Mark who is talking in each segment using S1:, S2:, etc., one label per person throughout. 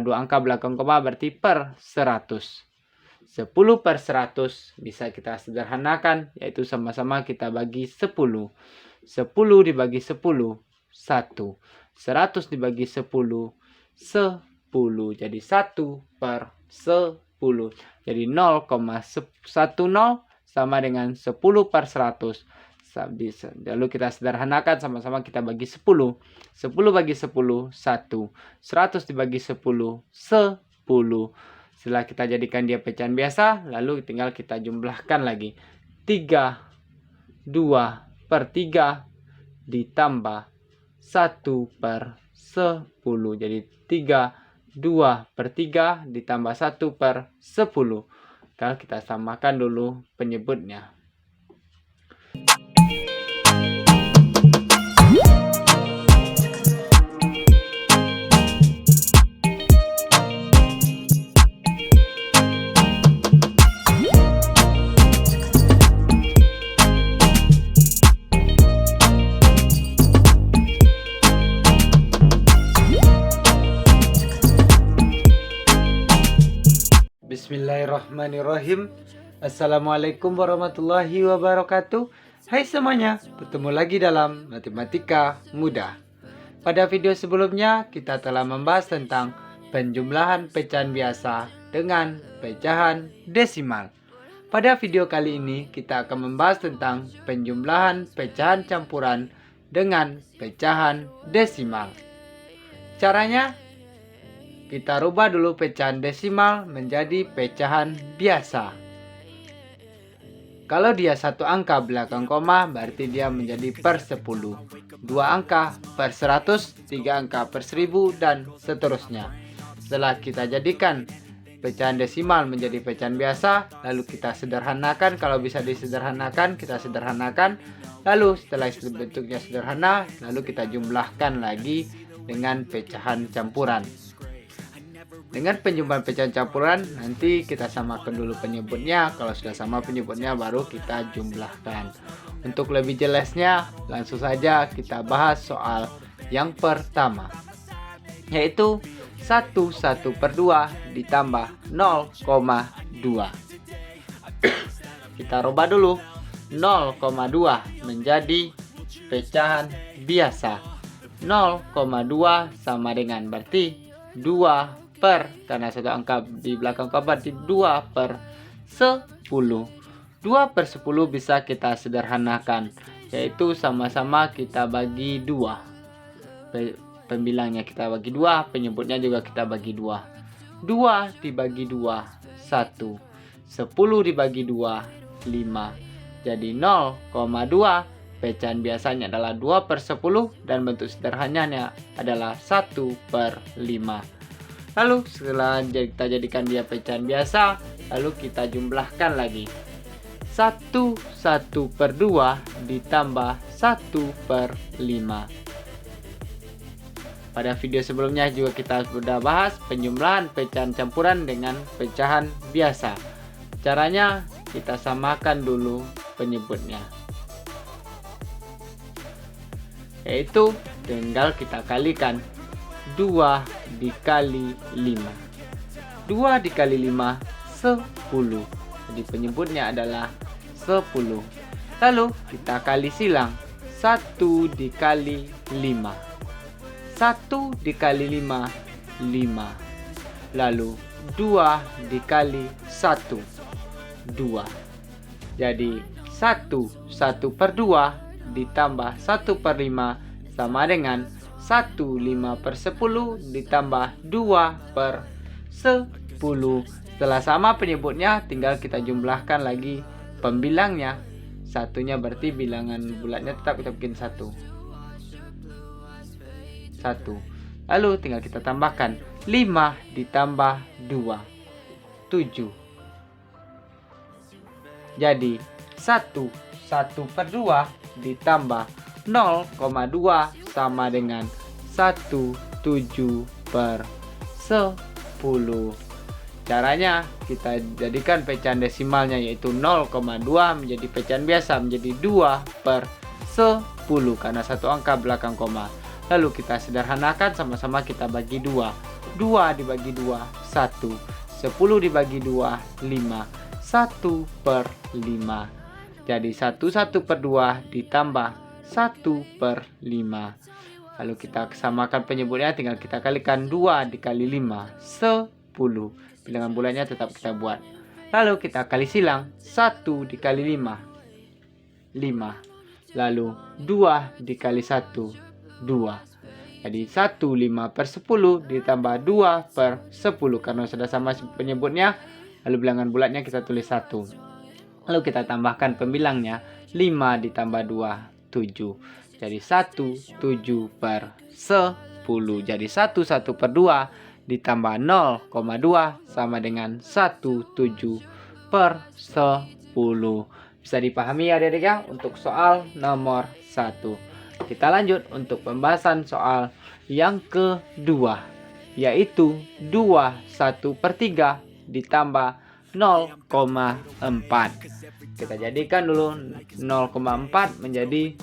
S1: Dua angka belakang koma berarti per 100. 10 per 100 bisa kita sederhanakan, yaitu sama-sama kita bagi 10. 10 dibagi 10, 1. 100 dibagi 10, 10. Jadi 1 per 10. Jadi 0,10 sama dengan 10 per 100. Lalu kita sederhanakan, sama-sama kita bagi 10. 10 bagi 10, 1. 100 dibagi 10, 10. Setelah kita jadikan dia pecahan biasa, lalu tinggal kita jumlahkan lagi. 3, 2 per 3 ditambah 1 per 10. Jadi 3, 2 per 3 ditambah 1 per 10. Kalau kita samakan dulu penyebutnya. Bismillahirrahmanirrahim. Assalamualaikum warahmatullahi wabarakatuh. Hai semuanya, bertemu lagi dalam Matematika Mudah. Pada video sebelumnya kita telah membahas tentang penjumlahan pecahan biasa dengan pecahan desimal. Pada video kali ini kita akan membahas tentang penjumlahan pecahan campuran dengan pecahan desimal. Caranya, kita rubah dulu pecahan desimal menjadi pecahan biasa. Kalau dia satu angka belakang koma, berarti dia menjadi per 10. Dua angka per 100, tiga angka per 1000, dan seterusnya. Setelah kita jadikan pecahan desimal menjadi pecahan biasa, lalu kita sederhanakan. Kalau bisa disederhanakan, kita sederhanakan. Lalu setelah bentuknya sederhana, lalu kita jumlahkan lagi dengan pecahan campuran. Dengan penjumlahan pecahan campuran, nanti kita samakan dulu penyebutnya. Kalau sudah sama penyebutnya, baru kita jumlahkan. Untuk lebih jelasnya, langsung saja kita bahas soal yang pertama, yaitu 1 per 2 ditambah 0,2. Kita rubah dulu 0,2 menjadi pecahan biasa. 0,2 sama dengan berarti 2 per, karena satu angka di belakang koma berarti 2 per 10. 2 per 10 bisa kita sederhanakan, yaitu sama-sama kita bagi 2. Pembilangnya kita bagi 2, penyebutnya juga kita bagi 2. 2 dibagi 2, 1. 10 dibagi 2, 5. Jadi 0,2 pecahan biasanya adalah 2 per 10 dan bentuk sederhananya adalah 1 per 5. Lalu setelah kita jadikan dia pecahan biasa, lalu kita jumlahkan lagi. 1 per 2 ditambah 1 per 5. Pada video sebelumnya juga kita sudah bahas penjumlahan pecahan campuran dengan pecahan biasa. Caranya kita samakan dulu penyebutnya, yaitu tinggal kita kalikan 2 dikali 5. 2 dikali 5, 10. Jadi penyebutnya adalah 10. Lalu kita kali silang. 1 dikali 5. 1 dikali 5, 5. Lalu 2 dikali 1, 2. Jadi 1 per 2 ditambah 1 per 5 sama dengan 1, 5 per 10 ditambah 2 per 10. Setelah sama penyebutnya, tinggal kita jumlahkan lagi pembilangnya. Satunya berarti bilangan bulatnya tetap kita bikin 1. Lalu tinggal kita tambahkan 5 ditambah 2, 7. Jadi 1 per 2 ditambah 0,2 sama dengan 1,7 per 10. Caranya kita jadikan pecahan desimalnya, yaitu 0,2 menjadi pecahan biasa menjadi 2 per 10 karena satu angka belakang koma. Lalu kita sederhanakan, sama-sama kita bagi 2. 2 dibagi 2, 1. 10 dibagi 2, 5. 1 per 5. Jadi 1 per 2 ditambah 1 per 5. Lalu kita samakan penyebutnya, tinggal kita kalikan 2 dikali 5, 10. Bilangan bulatnya tetap kita buat. Lalu kita kali silang, 1 dikali 5, 5. Lalu 2 dikali 1, 2. Jadi 1, 5 per 10 ditambah 2 per 10. Karena sudah sama penyebutnya, lalu bilangan bulatnya kita tulis 1. Lalu kita tambahkan pembilangnya, 5 ditambah 2, 7. Jadi 1, 7 per 10. Jadi 1 per 2 ditambah 0,2 sama dengan 1, 7 per 10. Bisa dipahami adik-adik ya untuk soal nomor 1. Kita lanjut untuk pembahasan soal yang kedua, yaitu 1 per 3 ditambah 0,4. Kita jadikan dulu 0,4 menjadi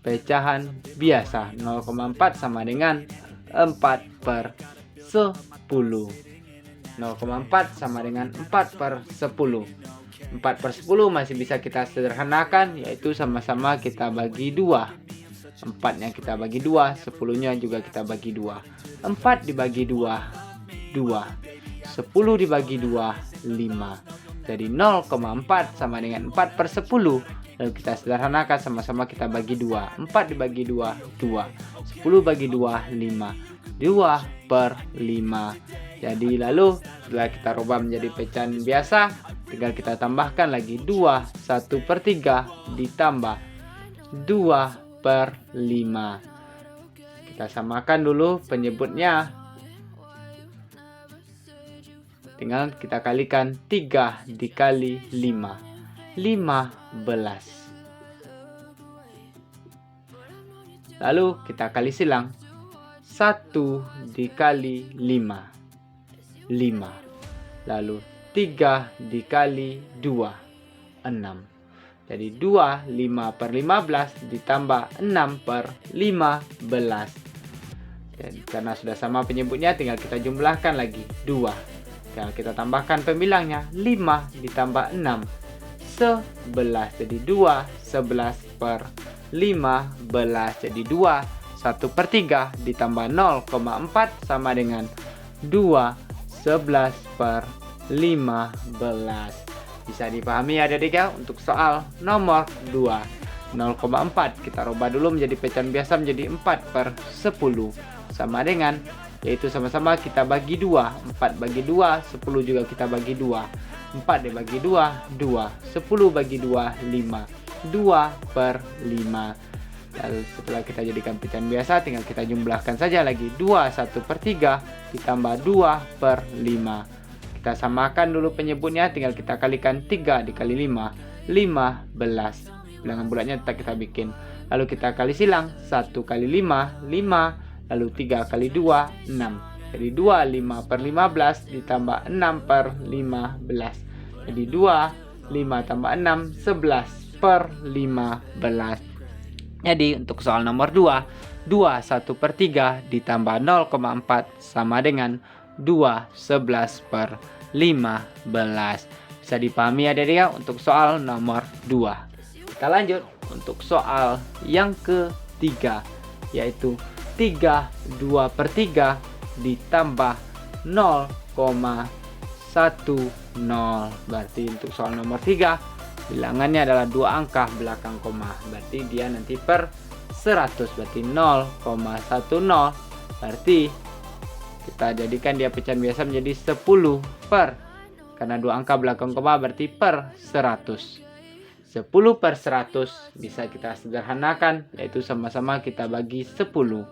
S1: pecahan biasa. 0,4 sama dengan 4 per 10. 0,4 sama dengan 4 per 10. 4 per 10 masih bisa kita sederhanakan, yaitu sama-sama kita bagi 2. 4-nya kita bagi 2, 10-nya juga kita bagi 2. 4 dibagi 2, 2. 10 dibagi 2, 5. Jadi 0,4 sama dengan 4 per 10. Lalu kita sederhanakan, sama-sama kita bagi 2. 4 dibagi 2, 2. 10 bagi 2, 5. 2 per 5. Jadi lalu setelah kita rubah menjadi pecahan biasa, tinggal kita tambahkan lagi 2, 1 per 3 ditambah 2 per 5. Kita samakan dulu penyebutnya. Tinggal kita kalikan 3 dikali 5, 15. Lalu kita kali silang, 1 dikali 5, 5. Lalu 3 dikali 2, 6. Jadi 2, 5 per 15 ditambah 6 per 15. Dan karena sudah sama penyebutnya, tinggal kita jumlahkan lagi 2. Tinggal kita tambahkan pembilangnya, 5 ditambah 6, 11. Jadi 2, 11 per 15. Jadi 2, 1 per 3 ditambah 0,4 sama dengan 2, 11 per 15. Bisa dipahami adik-adik ya untuk soal nomor 2. 0,4 kita rubah dulu menjadi pecahan biasa menjadi 4 per 10. Sama dengan, yaitu sama-sama kita bagi 2. 4 bagi 2, 10 juga kita bagi 2. 4 dibagi 2, 2. 10 bagi 2, 5. 2 per 5. Lalu setelah kita jadikan pecahan biasa, tinggal kita jumlahkan saja lagi. 2, 1 per 3 ditambah 2 per 5. Kita samakan dulu penyebutnya, tinggal kita kalikan 3 dikali 5, 15. Bilangan bulatnya tetap kita bikin. Lalu kita kali silang, 1 kali 5, 5. Lalu 3 kali 2, 6. Jadi 2, 5 per 15 ditambah 6 per 15. Jadi 2, 5 tambah 6, 11 per 15. Jadi untuk soal nomor 2, 2, 1 per 3 ditambah 0,4 sama dengan 2, 11 per 15. Bisa dipahami adik-adik ya untuk soal nomor 2. Kita lanjut untuk soal yang ketiga, yaitu 3, 2 per 3 ditambah 0,10. Berarti untuk soal nomor 3, bilangannya adalah 2 angka belakang koma. Berarti dia nanti per 100. Berarti 0,10. Berarti kita jadikan dia pecahan biasa menjadi 10 per. Karena 2 angka belakang koma berarti per 100. 10 per 100 bisa kita sederhanakan, yaitu sama-sama kita bagi 10.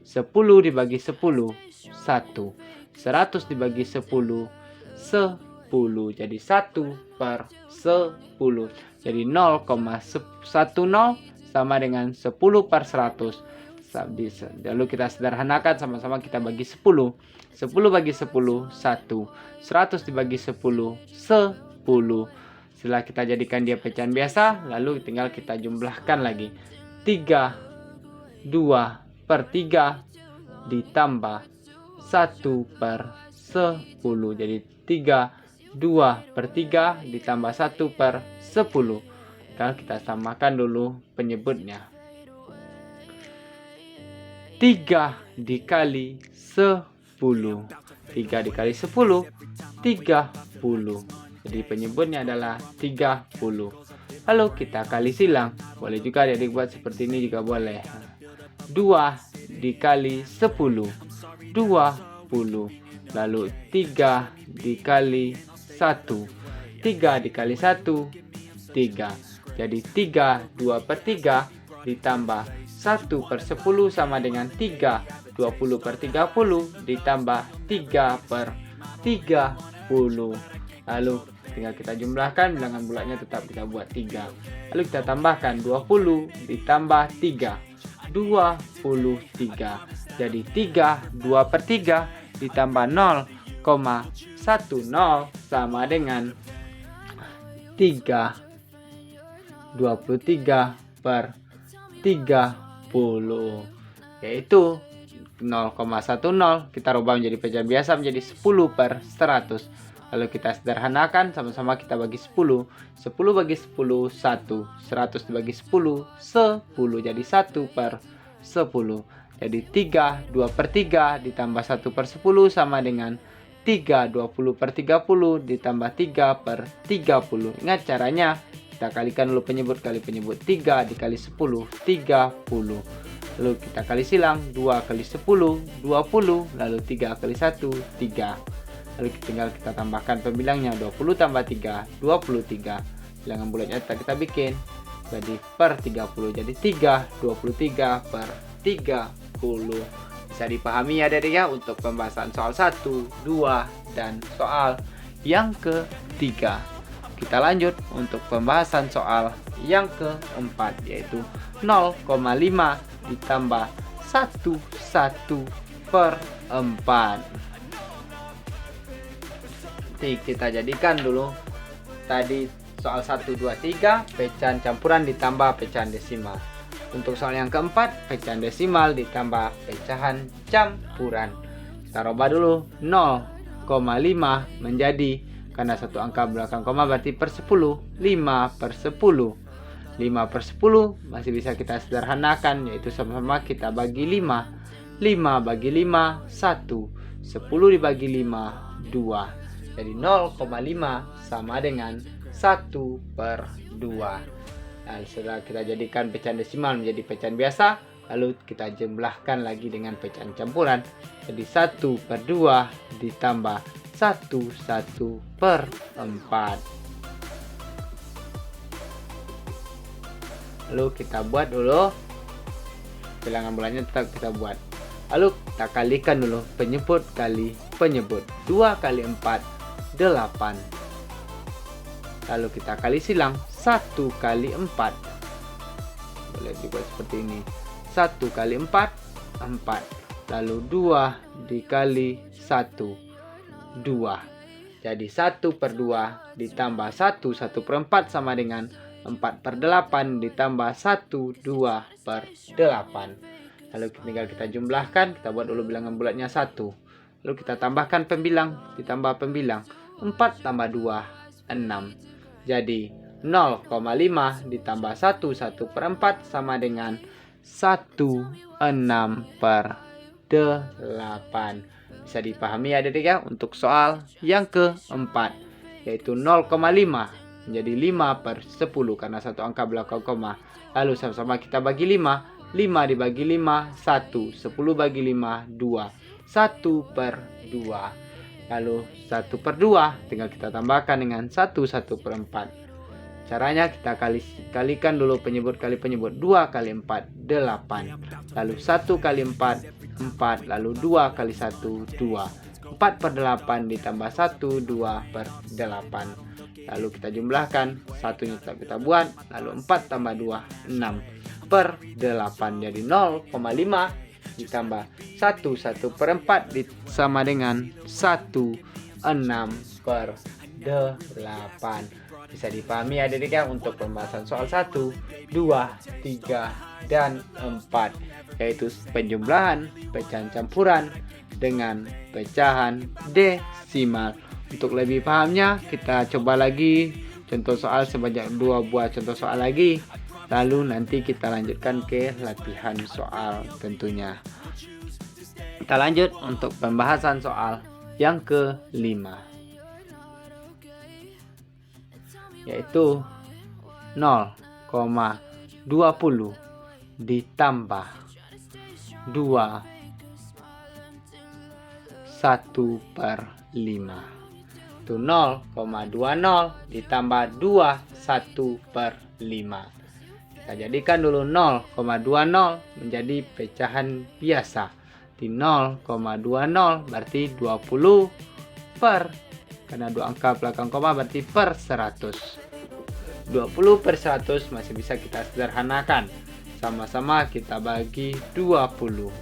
S1: 10 dibagi 10, 1. 100 dibagi 10, 10. Jadi 1 per 10. Jadi 0,10 sama dengan 10 per 100. Lalu kita sederhanakan, sama-sama kita bagi 10. 10 bagi 10, 1. 100 dibagi 10, 10. Setelah kita jadikan dia pecahan biasa, lalu tinggal kita jumlahkan lagi. 3, 2 per 3 ditambah 1/10. Jadi 2/3 ditambah 1/10. Sekarang kita tambahkan dulu penyebutnya. 3 dikali 10. 3 dikali 10, 30. Jadi penyebutnya adalah 30. Lalu kita kali silang. Boleh juga adik buat seperti ini juga boleh. 2 dikali 10, 20. Lalu 3 dikali 1. 3 dikali 1, 3. Jadi 2/3 ditambah 1/10 sama dengan 3. 20/30 ditambah 3/30. Lalu tinggal kita jumlahkan, bilangan bulatnya tetap kita buat 3. Lalu kita tambahkan 20 ditambah 3. 23. Jadi 2/3 ditambah 0,10 sama dengan 3. 23/30, yaitu 0,10 kita rubah menjadi pecahan biasa menjadi 10/100. Lalu kita sederhanakan, sama-sama kita bagi 10. 10 bagi 10, 1. 100 dibagi 10, 10. Jadi 1/10. Jadi 2/3 ditambah 1/10 sama dengan 3. 20/30 ditambah 3/30. Ingat caranya, kita kalikan dulu penyebut kali penyebut. 3 dikali 10, 30. Lalu kita kali silang, 2 kali 10, 20. Lalu 3 kali 1, 3. Lalu tinggal kita tambahkan pembilangnya. 20 tambah 3, 23. Bilangan bulatnya kita bikin jadi per 30. Jadi 23/30. Bisa dipahami ya adik ya untuk pembahasan soal 1, 2, dan soal yang ketiga. Kita lanjut untuk pembahasan soal yang keempat, yaitu 0,5 ditambah 1/4. Nanti kita jadikan dulu tadi soal 1, 2, 3 pecahan campuran ditambah pecahan desimal. Untuk soal yang keempat, pecahan desimal ditambah pecahan campuran. Kita rubah dulu 0,5 menjadi, karena satu angka belakang koma berarti per 10, 5/10. 5/10 masih bisa kita sederhanakan, yaitu sama-sama kita bagi 5. 5 bagi 5, 1. 10 dibagi 5, 2. Jadi 0,5 sama dengan 1/2. Nah, setelah kita jadikan pecahan desimal menjadi pecahan biasa, lalu kita jumlahkan lagi dengan pecahan campuran. Jadi 1/2 ditambah 1/4. Lalu kita buat dulu bilangan bulatnya, tetap kita buat. Lalu kita kalikan dulu penyebut kali penyebut. 2 kali 4, 8. Lalu kita kali silang, 1 kali 4. Boleh dibuat seperti ini. 1 kali 4, 4. Lalu 2 dikali 1, 2. Jadi 1/2 ditambah 1/4 sama dengan 4/8 ditambah 1/2/8. Lalu tinggal kita jumlahkan, kita buat dulu bilangan bulatnya 1. Lalu kita tambahkan pembilang, ditambah pembilang. 4 tambah 2, 6. Jadi 0,5 ditambah 1/4 sama dengan 1/6/8. Bisa dipahami ya adik ya untuk soal yang keempat, yaitu 0,5 menjadi 5/10 karena satu angka belakang koma. Lalu sama-sama kita bagi 5. 5 dibagi 5, 1. 10 bagi 5, 2. 1/2. Lalu 1/2 tinggal kita tambahkan dengan 1/4. Caranya kita kalikan dulu penyebut kali penyebut. 2 kali 4, 8. Lalu 1 kali 4, 4. Lalu 2 kali 1, 2. 4/8 ditambah 1, 2/8. Lalu kita jumlahkan, satunya tetap kita buat. Lalu 4 tambah 2, 6/8. Jadi 0,5 ditambah 1/4 sama dengan 1/6/8. Bisa dipahami ya adik-adik ya untuk pembahasan soal 1, 2, 3, dan 4, yaitu penjumlahan, pecahan campuran, dengan pecahan desimal. Untuk lebih pahamnya, kita coba lagi contoh soal sebanyak 2 buah contoh soal lagi. Lalu nanti kita lanjutkan ke latihan soal tentunya. Kita lanjut untuk pembahasan soal yang kelima, yaitu 0,20 ditambah 2 1/5. Itu 0,20 ditambah 2 1/5. Kita jadikan dulu 0,20 menjadi pecahan biasa. Di 0,20 berarti 20 per, karena 2 angka belakang koma berarti per 100. 20 per 100 masih bisa kita sederhanakan. Sama-sama kita bagi 20.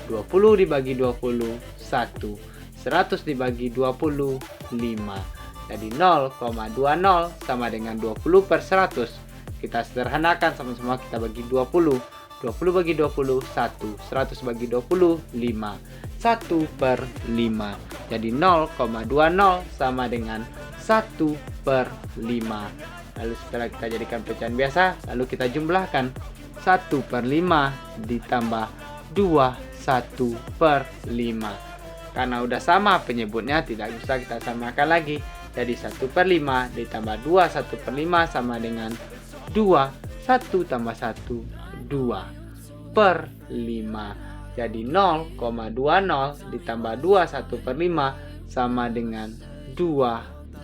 S1: 20 dibagi 20, 1. 100 dibagi 20, 5. Jadi 0,20 sama dengan 20 per 100. Kita sederhanakan, sama-sama kita bagi 20. 20 bagi 20, 1. 100 bagi 20, 5. 1 per 5. Jadi 0,20 sama dengan 1 per 5. Lalu setelah kita jadikan pecahan biasa, lalu kita jumlahkan. 1 per 5 ditambah 2, 1 per 5. Karena udah sama penyebutnya, tidak bisa kita samakan lagi. Jadi 1 per 5 ditambah 2, 1 per 5 sama dengan 2, 1 tambah 1, 2 per 5. Jadi 0,20 ditambah 2, 1 per 5 sama dengan 2,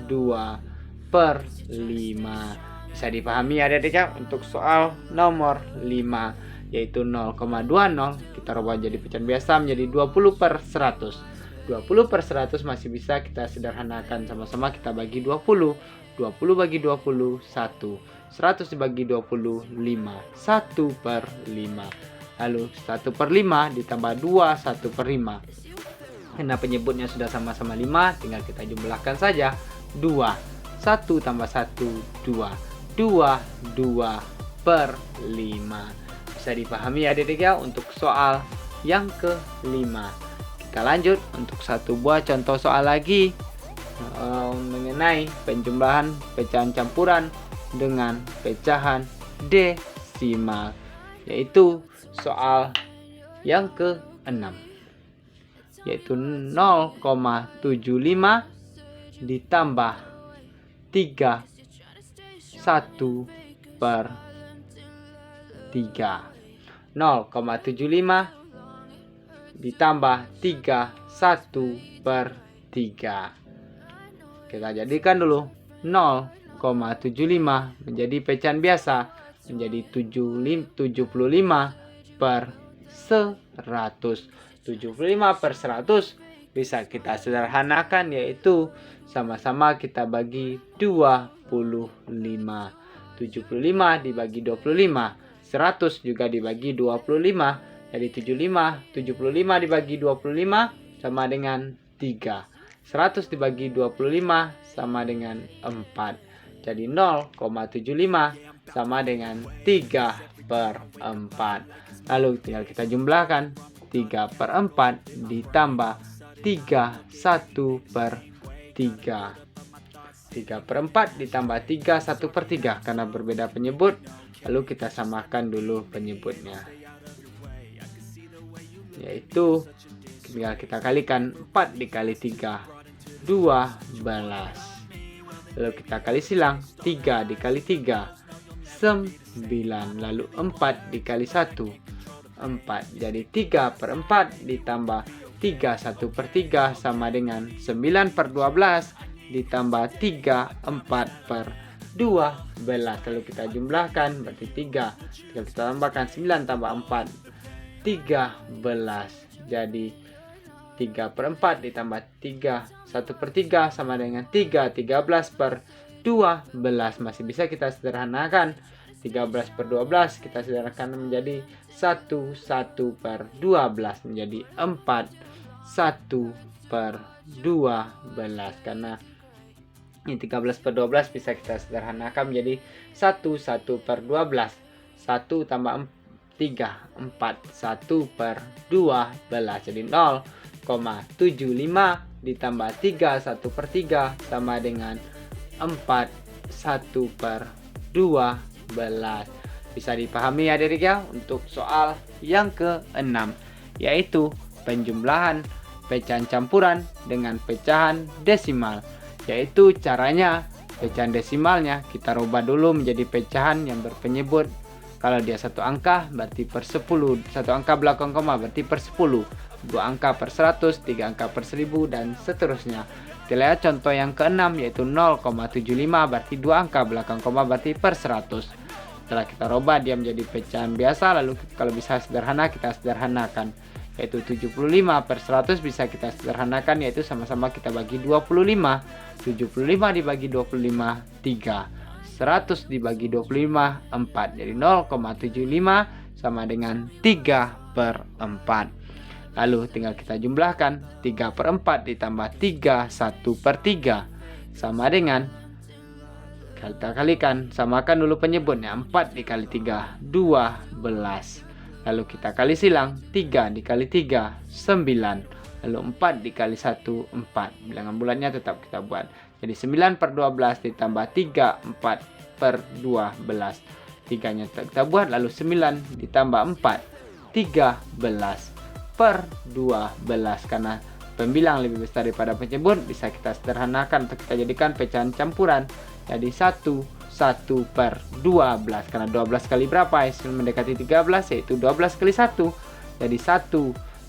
S1: 2 per 5. Bisa dipahami adik-adik ya untuk soal nomor 5, yaitu 0,20 kita rubah jadi pecahan biasa menjadi 20 per 100. 20 per 100 masih bisa kita sederhanakan, sama-sama kita bagi 20. 20 bagi 20, 1. 100 dibagi 20, 5. 1 per 5. Lalu 1 per 5 ditambah 2, 1 per 5. Karena penyebutnya sudah sama-sama 5, tinggal kita jumlahkan saja. 2. 1 tambah 1, 2. 2, 2 per 5. Bisa dipahami adik-adik ya untuk soal yang kelima. Kita lanjut untuk satu buah contoh soal lagi mengenai penjumlahan pecahan campuran dengan pecahan desimal, yaitu soal yang ke-6, yaitu 0,75 ditambah 3 1 per 3. 0,75 ditambah 3 1 per 3. Kita jadikan dulu 0,75 menjadi pecahan biasa menjadi 75 per 100. 75 per 100 bisa kita sederhanakan, yaitu sama-sama kita bagi 25. 75 dibagi 25, 100 juga dibagi 25. Jadi 75 dibagi 25 sama dengan 3. 100 dibagi 25 sama dengan 4. Jadi 0,75 sama dengan 3 per 4. Lalu tinggal kita jumlahkan. 3 per 4 ditambah 3 1 per 3. 3 per 4 ditambah 3 1 per 3 karena berbeda penyebut. Lalu kita samakan dulu penyebutnya, yaitu tinggal kita kalikan 4 dikali 3, 12. Lalu kita kali silang, 3 dikali 3, 9. Lalu 4 dikali 1, 4. Jadi 3 per 4 ditambah 3 1 per 3 sama dengan 9 per 12 ditambah 3 4 per 12. Lalu kita jumlahkan, berarti 3. Tinggal kita tambahkan 9 tambah 4, 13. Jadi 3 per 4 ditambah 3 1 per 3 sama dengan 3, 13 per 12. Masih bisa kita sederhanakan. 13 per 12 kita sederhanakan menjadi 1 1 per 12 menjadi 4 1 per 12. Karena ini 13 per 12 bisa kita sederhanakan menjadi 1 1 per 12. 1 tambah 3, 4, 1 per 12. Jadi 0 ditambah 3 1/3 sama dengan 4 1/12. Bisa dipahami ya adik-adik ya untuk soal yang ke-6, yaitu penjumlahan pecahan campuran dengan pecahan desimal. Yaitu caranya, pecahan desimalnya kita rubah dulu menjadi pecahan yang berpenyebut. Kalau dia satu angka berarti per 10, satu angka belakang koma berarti per 10, dua angka per 100, tiga angka per 1000 dan seterusnya. Kita lihat contoh yang ke-6 yaitu 0,75 berarti dua angka belakang koma berarti per 100. Setelah kita rubah dia menjadi pecahan biasa, lalu kalau bisa sederhana kita sederhanakan, yaitu 75 per 100 bisa kita sederhanakan, yaitu sama-sama kita bagi 25. 75 dibagi 25 3, 100 dibagi 25 4, jadi 0,75 sama dengan 3/4. Lalu tinggal kita jumlahkan, 3/4 ditambah 3 1/3 sama dengan, kita kalikan, samakan dulu penyebutnya, 4 dikali 3 12. Lalu kita kali silang, 3 dikali 3 9. Lalu 4 dikali 1 4. Bilangan bulatnya tetap kita buat. Jadi 9/12 ditambah 3 4/12. 3-nya kita buat, lalu 9 ditambah 4 13/12. Karena pembilang lebih besar daripada penyebut, bisa kita sederhanakan untuk kita jadikan pecahan campuran. Jadi 1/12, karena 12 kali berapa? Hasil mendekati 13, yaitu 12 kali 1. Jadi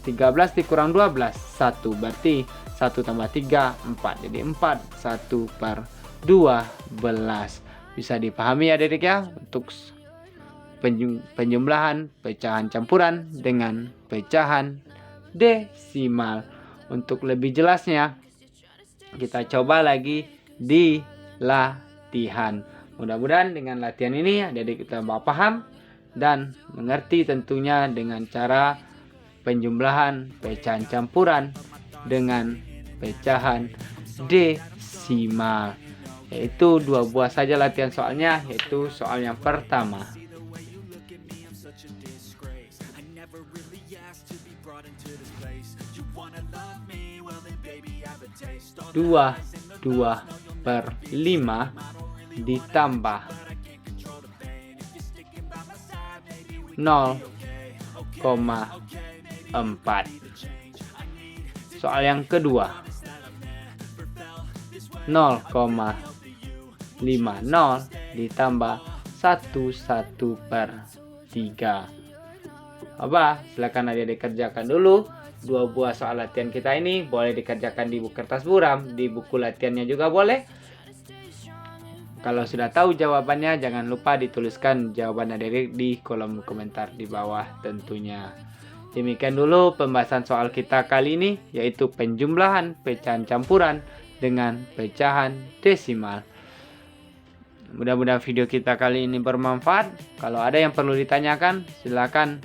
S1: 13 dikurang 12 1, berarti 1 tambah 3 4, jadi 4 1/12. Bisa dipahami ya adik-adik ya untuk penjumlahan pecahan campuran dengan pecahan desimal. Untuk lebih jelasnya kita coba lagi di latihan. Mudah-mudahan dengan latihan ini adik-adik kita paham dan mengerti tentunya dengan cara penjumlahan pecahan campuran dengan pecahan desimal. Yaitu 2 buah saja latihan soalnya, yaitu soal yang pertama. Dua 2/5 ditambah 0,4. Soal yang kedua, 0,50 ditambah 1/3. Apa? Silakan adik-adik kerjakan dulu. 2 buah soal latihan kita ini boleh dikerjakan di buku kertas buram, di buku latihannya juga boleh. Kalau sudah tahu jawabannya, jangan lupa dituliskan jawaban adik-adik di kolom komentar di bawah tentunya. Demikian dulu pembahasan soal kita kali ini, yaitu penjumlahan pecahan campuran dengan pecahan desimal. Mudah-mudahan video kita kali ini bermanfaat. Kalau ada yang perlu ditanyakan, silakan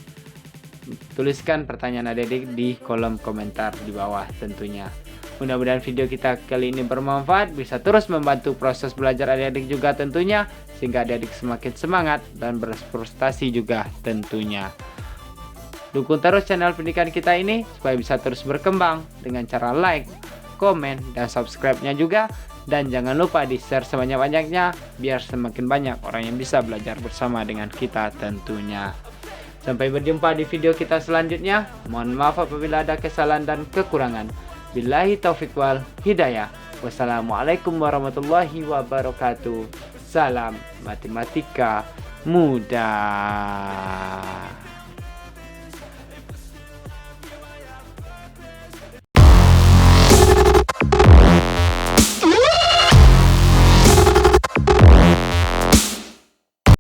S1: tuliskan pertanyaan adik-adik di kolom komentar di bawah tentunya. Mudah-mudahan video kita kali ini bermanfaat, bisa terus membantu proses belajar adik-adik juga tentunya, sehingga adik-adik semakin semangat dan berprestasi juga tentunya. Dukung terus channel pendidikan kita ini supaya bisa terus berkembang dengan cara like, komen, dan subscribe-nya juga. Dan jangan lupa di-share sebanyak-banyaknya biar semakin banyak orang yang bisa belajar bersama dengan kita tentunya. Sampai berjumpa di video kita selanjutnya. Mohon maaf apabila ada kesalahan dan kekurangan. Billahi taufiq wal hidayah. Wassalamualaikum warahmatullahi wabarakatuh. Salam matematika mudah.